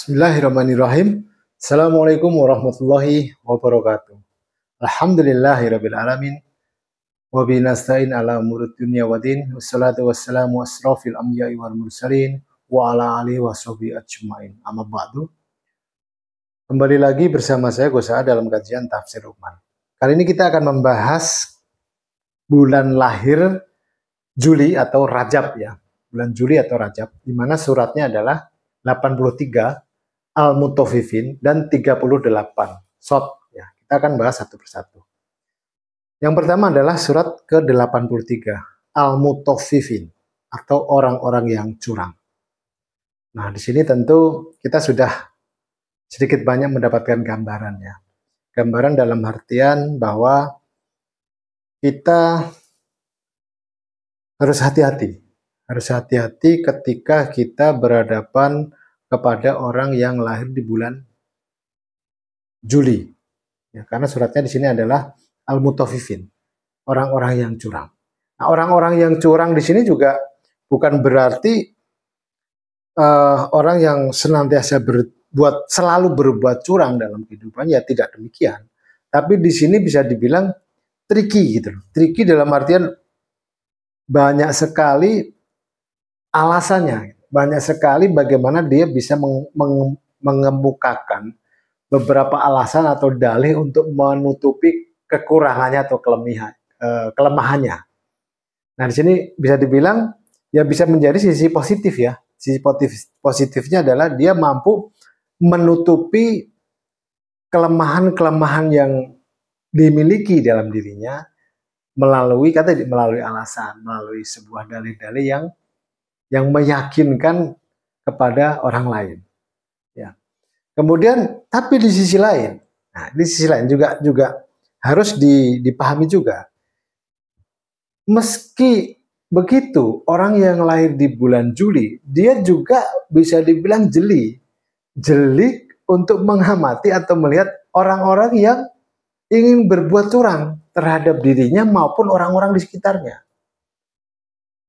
Bismillahirrahmanirrahim. Assalamualaikum warahmatullahi wabarakatuh. Alhamdulillahirabbil alamin. Wa bihi nasta'in ala umuri dunya waddin. Wassalatu wassalamu asrofil anbiya'i wal mursalin wa ala alihi washabihi ajmain. Amma ba'du. Kembali lagi bersama saya Gus Saad dalam kajian Tafsir Luqman. Kali ini kita akan membahas bulan lahir Juli atau Rajab ya. Bulan Juli atau Rajab, di mana suratnya adalah 83 Al-Mutaffifin dan 38 Shad ya. Kita akan bahas satu persatu. Yang pertama adalah surat ke-83 Al-Mutaffifin atau orang-orang yang curang. Nah, di sini tentu kita sudah sedikit banyak mendapatkan gambaran ya. Gambaran dalam artian bahwa kita harus hati-hati. Harus hati-hati ketika kita berhadapan kepada orang yang lahir di bulan Juli. Ya, karena suratnya di sini adalah Al-Mutaffifin, orang-orang yang curang. Nah, orang-orang yang curang di sini juga bukan berarti orang yang senantiasa selalu berbuat curang dalam kehidupannya, tidak demikian. Tapi di sini bisa dibilang tricky gitu loh. Tricky dalam artian banyak sekali alasannya. Banyak sekali bagaimana dia bisa mengemukakan beberapa alasan atau dalih untuk menutupi kekurangannya atau kelemahannya. Nah, di sini bisa dibilang ya bisa menjadi sisi positif ya. Sisi positifnya adalah dia mampu menutupi kelemahan-kelemahan yang dimiliki dalam dirinya melalui alasan, melalui sebuah dalih-dalih yang meyakinkan kepada orang lain. Ya. Kemudian, tapi di sisi lain, juga harus dipahami juga. Meski begitu, orang yang lahir di bulan Juli, dia juga bisa dibilang jeli untuk mengamati atau melihat orang-orang yang ingin berbuat curang terhadap dirinya maupun orang-orang di sekitarnya.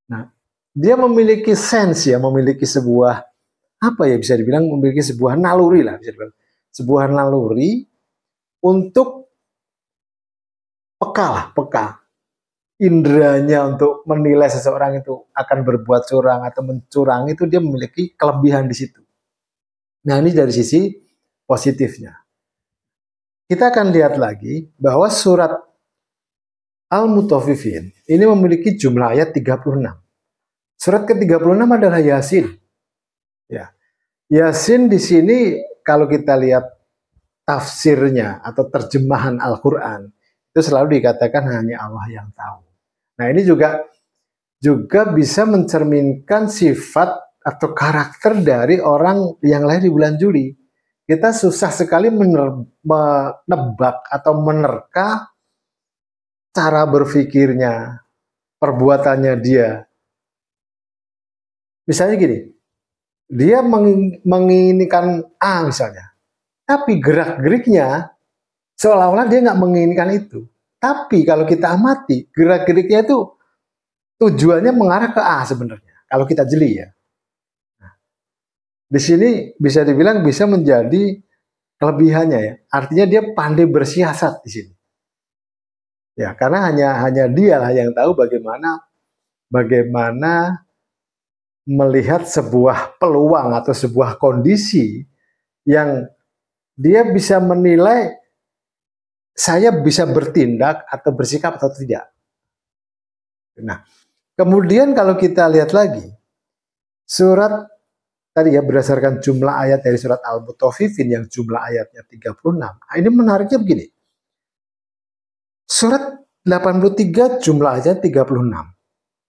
Nah, dia memiliki sense ya, memiliki sebuah bisa dibilang memiliki sebuah naluri lah, bisa dibilang sebuah naluri untuk peka indranya untuk menilai seseorang itu akan berbuat curang atau mencurang, itu dia memiliki kelebihan di situ. Nah, ini dari sisi positifnya. Kita akan lihat lagi bahwa surat Al-Mutaffifin ini memiliki jumlah ayat 36. Surat ke-36 adalah Yasin. Ya. Yasin di sini kalau kita lihat tafsirnya atau terjemahan Al-Qur'an, itu selalu dikatakan hanya Allah yang tahu. Nah, ini juga bisa mencerminkan sifat atau karakter dari orang yang lahir di bulan Juli. Kita susah sekali menebak atau menerka cara berpikirnya, perbuatannya dia. Misalnya gini, dia menginginkan A misalnya, tapi gerak-geriknya seolah-olah dia nggak menginginkan itu. Tapi kalau kita amati, gerak-geriknya itu tujuannya mengarah ke A sebenarnya. Kalau kita jeli ya. Nah, di sini bisa dibilang bisa menjadi kelebihannya ya. Artinya dia pandai bersiasat di sini. Ya, karena hanya dialah yang tahu bagaimana melihat sebuah peluang atau sebuah kondisi yang dia bisa menilai saya bisa bertindak atau bersikap atau tidak. Nah, kemudian kalau kita lihat lagi surat tadi ya, berdasarkan jumlah ayat dari surat Al-Mutaffifin yang jumlah ayatnya 36. Nah, ini menariknya begini. Surat 83 jumlah ayatnya 36.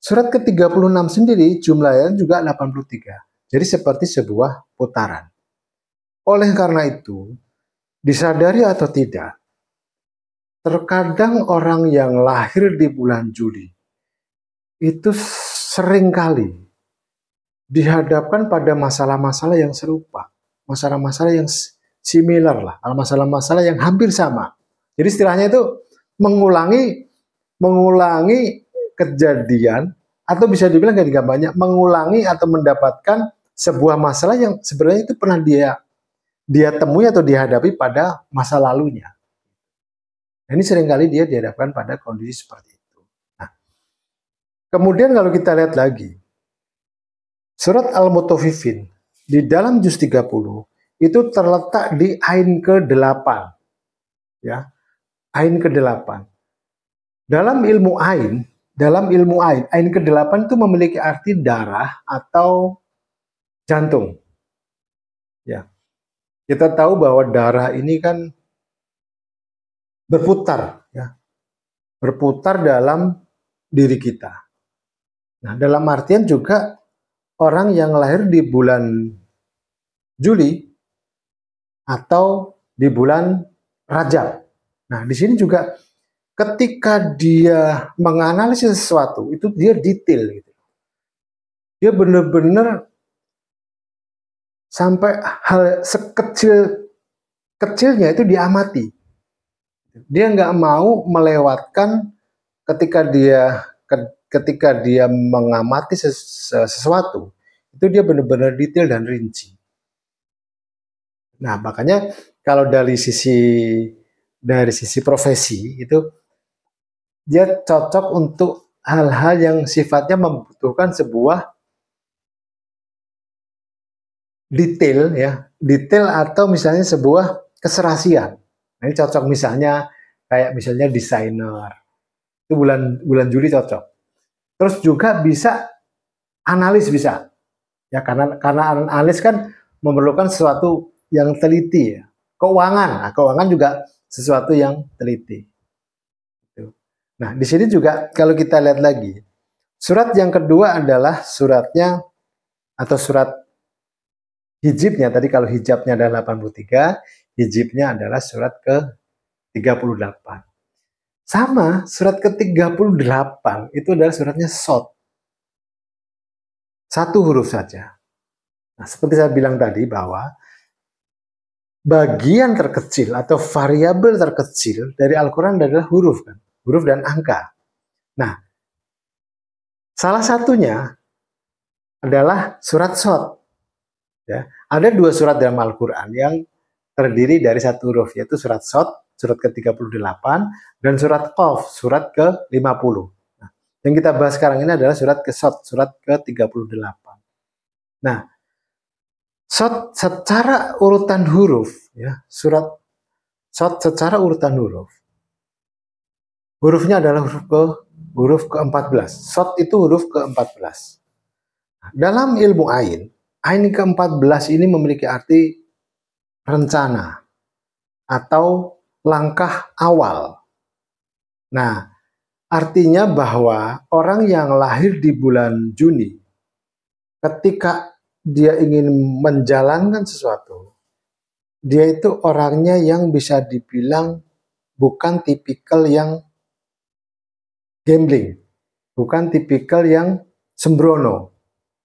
Surat ke-36 sendiri jumlahnya juga 83. Jadi seperti sebuah putaran. Oleh karena itu, disadari atau tidak, terkadang orang yang lahir di bulan Juli itu seringkali dihadapkan pada masalah-masalah yang serupa. Masalah-masalah yang similar lah. Masalah-masalah yang hampir sama. Jadi istilahnya itu mengulangi kejadian, atau bisa dibilang ketika banyak mengulangi atau mendapatkan sebuah masalah yang sebenarnya itu pernah dia dia temui atau dihadapi pada masa lalunya. Nah, ini seringkali dia dihadapkan pada kondisi seperti itu. Nah, kemudian kalau kita lihat lagi, surat Al-Mutaffifin di dalam juz 30 itu terletak di ain ke-8. Ya, ain ke-8. Dalam ilmu ain ke-8 itu memiliki arti darah atau jantung. Ya. Kita tahu bahwa darah ini kan berputar, ya. Berputar dalam diri kita. Nah, dalam artian juga orang yang lahir di bulan Juli atau di bulan Rajab. Nah, di sini juga ketika dia menganalisis sesuatu, itu dia detail gitu. Dia benar-benar sampai hal sekecil-kecilnya itu diamati. Dia nggak mau melewatkan ketika dia mengamati sesuatu, itu dia benar-benar detail dan rinci. Nah, makanya kalau dari sisi profesi itu dia cocok untuk hal-hal yang sifatnya membutuhkan sebuah detail, ya, detail atau misalnya sebuah keserasian. Nah, ini cocok misalnya kayak misalnya desainer, itu bulan Juli cocok. Terus juga bisa analis, bisa ya, karena analis kan memerlukan sesuatu yang teliti, ya. Keuangan juga sesuatu yang teliti. Nah, di sini juga kalau kita lihat lagi, surat yang kedua adalah suratnya atau surat hijibnya. Tadi kalau hijabnya adalah 83, hijibnya adalah surat ke-38. Sama, surat ke-38 itu adalah suratnya Shad. Satu huruf saja. Nah, seperti saya bilang tadi bahwa bagian terkecil atau variabel terkecil dari Al-Quran adalah huruf, kan? Huruf dan angka. Nah, salah satunya adalah surat Shad. Ya, ada dua surat dalam Al-Quran yang terdiri dari satu huruf, yaitu surat Shad, surat ke-38, dan surat Qaf, surat ke-50. Nah, yang kita bahas sekarang ini adalah surat ke-Shad, surat ke-38. Nah, Shad secara urutan huruf, ya, surat Shad secara urutan huruf. Hurufnya adalah huruf ke-14. Shad itu huruf ke-14. Nah, dalam ilmu ain ke-14 ini memiliki arti rencana atau langkah awal. Nah, artinya bahwa orang yang lahir di bulan Juni, ketika dia ingin menjalankan sesuatu, dia itu orangnya yang bisa dibilang bukan tipikal yang gambling, bukan tipikal yang sembrono.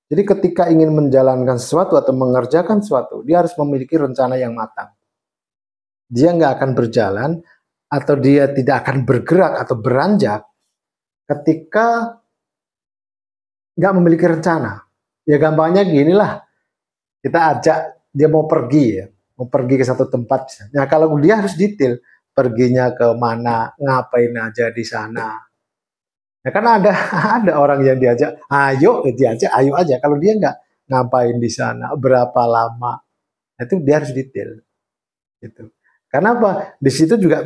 Jadi ketika ingin menjalankan sesuatu atau mengerjakan sesuatu, dia harus memiliki rencana yang matang. Dia nggak akan berjalan atau dia tidak akan bergerak atau beranjak ketika nggak memiliki rencana. Ya gampangnya gini lah, kita ajak dia mau pergi, ya, mau pergi ke satu tempat. Nah, kalau dia harus detail, perginya ke mana, ngapain aja di sana. Ya kan ada orang yang diajak, ayo diajak, ayo aja. Kalau dia nggak, ngapain di sana, berapa lama, itu dia harus detail. Gitu. Karena apa? Di situ juga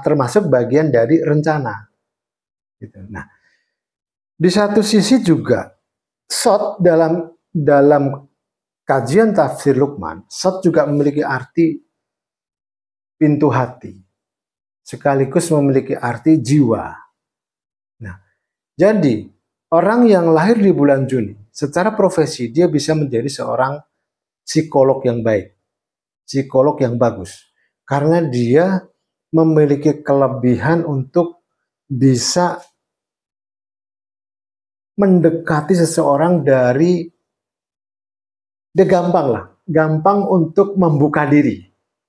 termasuk bagian dari rencana. Gitu. Nah, di satu sisi juga Shad dalam kajian tafsir Luqman, Shad juga memiliki arti pintu hati, sekaligus memiliki arti jiwa. Nah, jadi orang yang lahir di bulan Juni, secara profesi dia bisa menjadi seorang psikolog yang baik, psikolog yang bagus, karena dia memiliki kelebihan untuk bisa mendekati seseorang dari, dia gampang untuk membuka diri,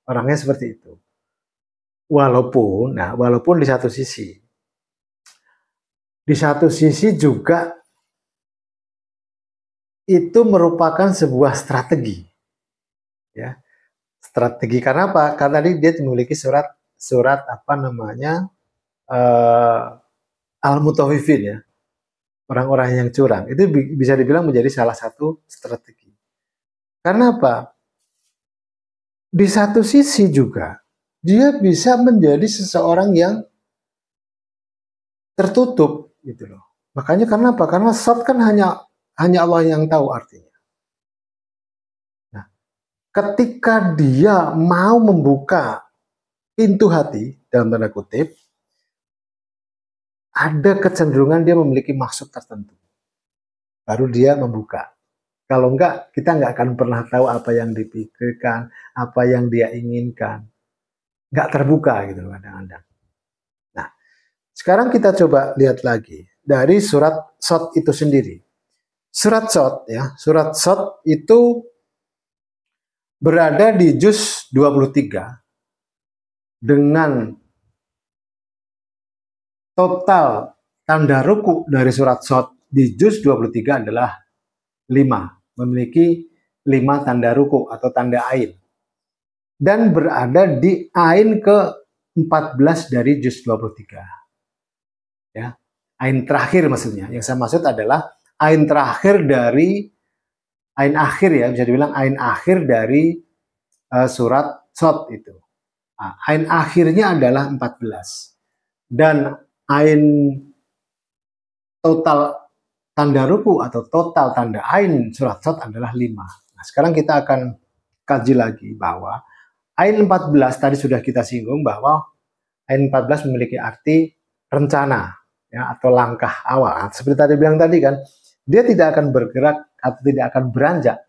orangnya seperti itu. Walaupun di satu sisi juga itu merupakan sebuah strategi, ya, strategi. Karena apa? Karena tadi dia memiliki surat apa namanya, al-mutaffifin ya, orang-orang yang curang. Itu bisa dibilang menjadi salah satu strategi. Karena apa? Di satu sisi juga dia bisa menjadi seseorang yang tertutup gitu loh. Makanya karena apa? Karena shot kan hanya Allah yang tahu artinya. Nah, ketika dia mau membuka pintu hati dalam tanda kutip, ada kecenderungan dia memiliki maksud tertentu. Baru dia membuka. Kalau enggak, kita enggak akan pernah tahu apa yang dipikirkan, apa yang dia inginkan. Enggak terbuka gitu kadang-kadang. Nah, sekarang kita coba lihat lagi dari surat Shot itu sendiri. Surat Shot ya, surat Shot itu berada di juz 23 dengan total tanda ruku dari surat Shot di juz 23 adalah 5, memiliki 5 tanda ruku atau tanda ain. Dan berada di ain ke-14 dari juz 23. Ya, ain terakhir maksudnya. Yang saya maksud adalah ain terakhir dari ain akhir ya, bisa dibilang ain akhir dari surat Shot itu. Nah, ain akhirnya adalah 14. Dan ain total tanda ruku atau total tanda ain surat Shot adalah 5. Nah, sekarang kita akan kaji lagi bahwa ain 14 tadi sudah kita singgung bahwa ain 14 memiliki arti rencana ya, atau langkah awal. Seperti tadi bilang tadi kan, dia tidak akan bergerak atau tidak akan beranjak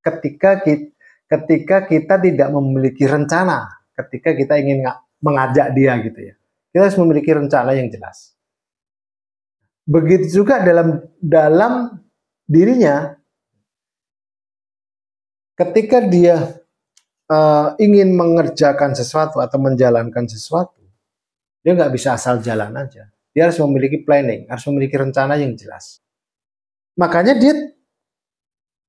ketika kita tidak memiliki rencana, ketika kita ingin mengajak dia gitu ya. Kita harus memiliki rencana yang jelas. Begitu juga dalam dirinya, ketika dia ingin mengerjakan sesuatu atau menjalankan sesuatu, dia nggak bisa asal jalan aja. Dia harus memiliki planning, harus memiliki rencana yang jelas. Makanya dia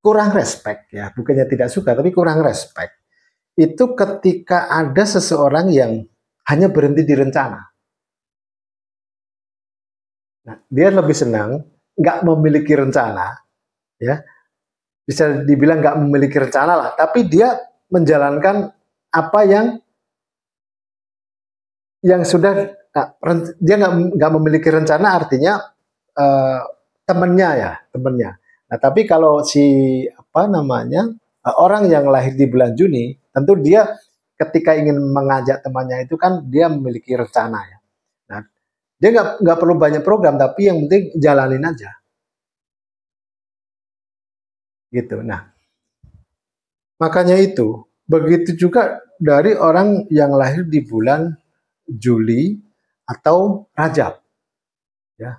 kurang respect ya, bukannya tidak suka, tapi kurang respect. Itu ketika ada seseorang yang hanya berhenti di rencana. Nah, dia lebih senang nggak memiliki rencana, ya bisa dibilang nggak memiliki rencana lah, tapi dia menjalankan apa yang sudah dia nggak memiliki rencana artinya temennya. Nah tapi kalau si apa namanya orang yang lahir di bulan Juni, tentu dia ketika ingin mengajak temannya itu kan dia memiliki rencana ya. Nah dia nggak perlu banyak program, tapi yang penting jalanin aja gitu. Nah makanya itu begitu juga dari orang yang lahir di bulan Juli atau Rajab. Ya.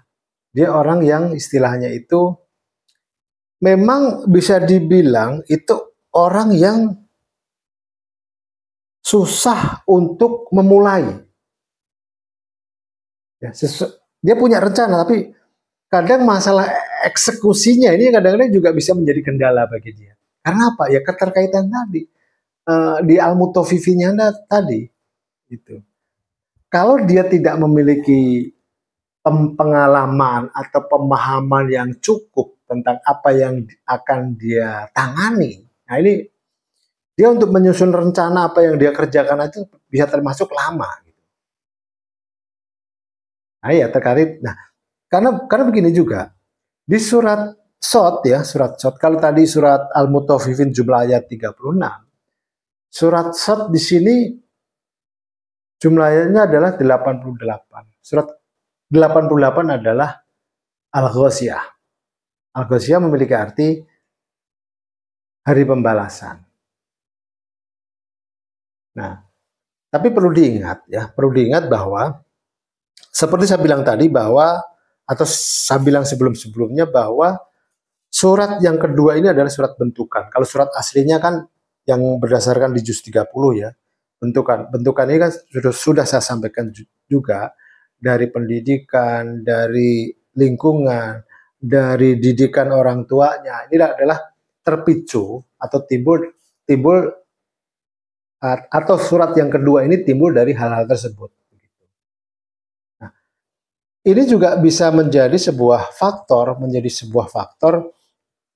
Dia orang yang istilahnya itu memang bisa dibilang itu orang yang susah untuk memulai. Ya, dia punya rencana, tapi kadang masalah eksekusinya ini kadang-kadang juga bisa menjadi kendala bagi dia. Karena apa? Ya keterkaitan tadi di al-mutaffifinnya tadi. Gitu. Kalau dia tidak memiliki pengalaman atau pemahaman yang cukup tentang apa yang akan dia tangani, nah ini dia untuk menyusun rencana apa yang dia kerjakan itu bisa termasuk lama. Nah ya terkait. Nah karena begini juga di surat Shot ya, surat Shot kalau tadi surat Al-Mutaffifin jumlah ayat 36, surat Shot di sini jumlahnya adalah 88. Surat 88 adalah Al-Ghasyiyah. Al-Ghasyiyah memiliki arti hari pembalasan. Nah, tapi perlu diingat bahwa seperti saya bilang tadi bahwa atau saya bilang sebelum-sebelumnya bahwa surat yang kedua ini adalah surat bentukan. Kalau surat aslinya kan yang berdasarkan di juz 30 ya. Bentukan ini kan sudah saya sampaikan juga dari pendidikan, dari lingkungan, dari didikan orang tuanya. Ini adalah terpicu atau timbul atau surat yang kedua ini timbul dari hal-hal tersebut. Nah, ini juga bisa menjadi sebuah faktor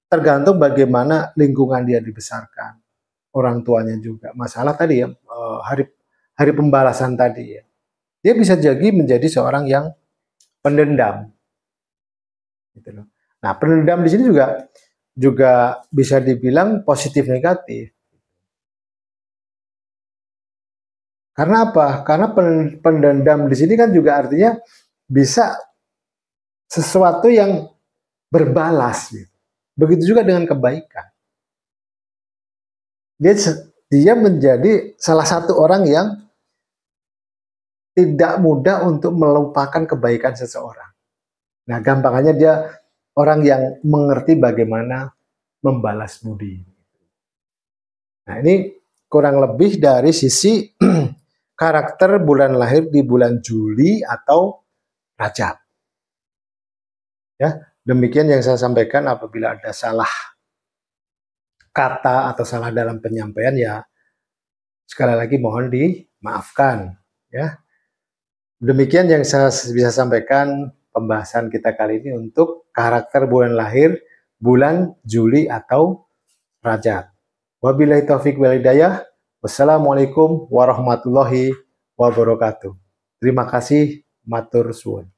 tergantung bagaimana lingkungan dia dibesarkan, orang tuanya juga. Masalah tadi ya, hari pembalasan tadi ya, dia bisa jadi menjadi seorang yang pendendam, gitu loh. Nah, pendendam di sini juga bisa dibilang positif negatif. Karena apa? Karena pendendam di sini kan juga artinya bisa sesuatu yang berbalas. Gitu. Begitu juga dengan kebaikan. Dia menjadi salah satu orang yang tidak mudah untuk melupakan kebaikan seseorang. Nah, gampangannya dia orang yang mengerti bagaimana membalas budi. Nah, ini kurang lebih dari sisi karakter bulan lahir di bulan Juli atau Rajab. Ya, demikian yang saya sampaikan. Apabila ada salah kata atau salah dalam penyampaian, ya sekali lagi mohon dimaafkan. Ya, demikian yang saya bisa sampaikan pembahasan kita kali ini untuk karakter bulan lahir bulan Juli atau Rajab. Wabillahi taufiq wal hidayah. Wassalamualaikum warahmatullahi wabarakatuh. Terima kasih, matur suwun.